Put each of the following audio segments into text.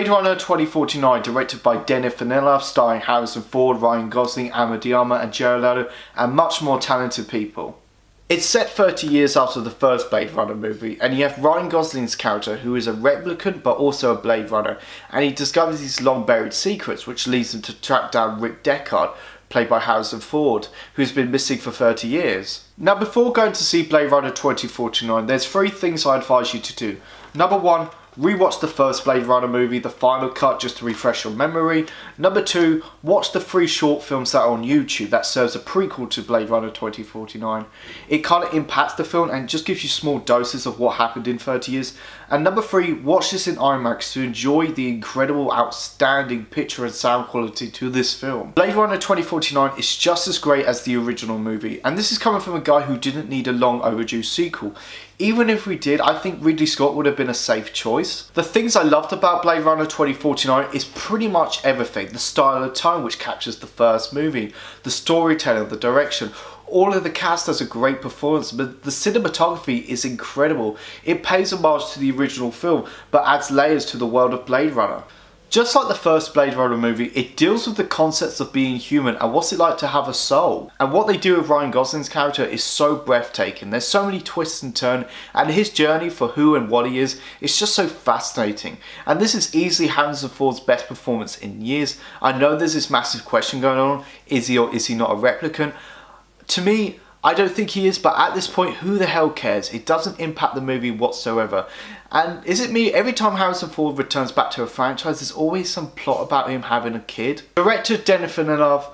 Runner 2049, directed by Denis Villeneuve, starring Harrison Ford, Ryan Gosling, Ana de Armas and Jared Leto, and much more talented people. It's set 30 years after the first Blade Runner movie, and you have Ryan Gosling's character, who is a replicant but also a Blade Runner, and he discovers these long buried secrets, which leads him to track down Rick Deckard, played by Harrison Ford, who's been missing for 30 years. Now, before going to see Blade Runner 2049, there's 3 things I advise you to do. Number 1, rewatch the first Blade Runner movie, the final cut, just to refresh your memory. Number 2, watch the 3 short films that are on YouTube that serves a prequel to Blade Runner 2049. It kind of impacts the film and just gives you small doses of what happened in 30 years. And number 3, watch this in IMAX to enjoy the incredible, outstanding picture and sound quality to this film. Blade Runner 2049 is just as great as the original movie, and this is coming from a guy who didn't need a long overdue sequel. Even if we did, I think Ridley Scott would have been a safe choice. The things I loved about Blade Runner 2049 is pretty much everything. The style and tone which captures the first movie, the storytelling, the direction. All of the cast does a great performance, but the cinematography is incredible. It pays homage to the original film, but adds layers to the world of Blade Runner. Just like the first Blade Runner movie, it deals with the concepts of being human and what's it like to have a soul. And what they do with Ryan Gosling's character is so breathtaking. There's so many twists and turns, and his journey for who and what he is just so fascinating. And this is easily Harrison Ford's best performance in years. I know there's this massive question going on, is he or is he not a replicant? To me, I don't think he is, but at this point, who the hell cares? It doesn't impact the movie whatsoever. And is it me? Every time Harrison Ford returns back to a franchise, there's always some plot about him having a kid. Director Denis Villeneuve,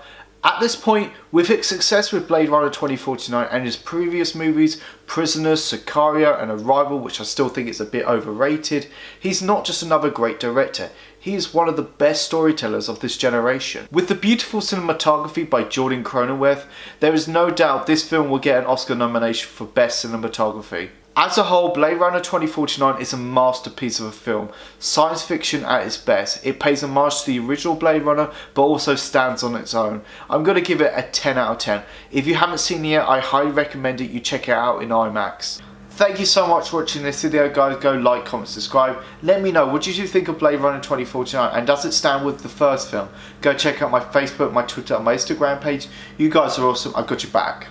at this point, with his success with Blade Runner 2049 and his previous movies, Prisoners, Sicario and Arrival, which I still think is a bit overrated, he's not just another great director. He is one of the best storytellers of this generation. With the beautiful cinematography by Jordan Cronenweth, there is no doubt this film will get an Oscar nomination for Best Cinematography. As a whole, Blade Runner 2049 is a masterpiece of a film. Science fiction at its best. It pays homage to the original Blade Runner, but also stands on its own. I'm going to give it a 10 out of 10. If you haven't seen it yet, I highly recommend it you check it out in IMAX. Thank you so much for watching this video, guys. Go like, comment, subscribe. Let me know, what did you think of Blade Runner 2049, and does it stand with the first film? Go check out my Facebook, my Twitter and my Instagram page. You guys are awesome. I've got your back.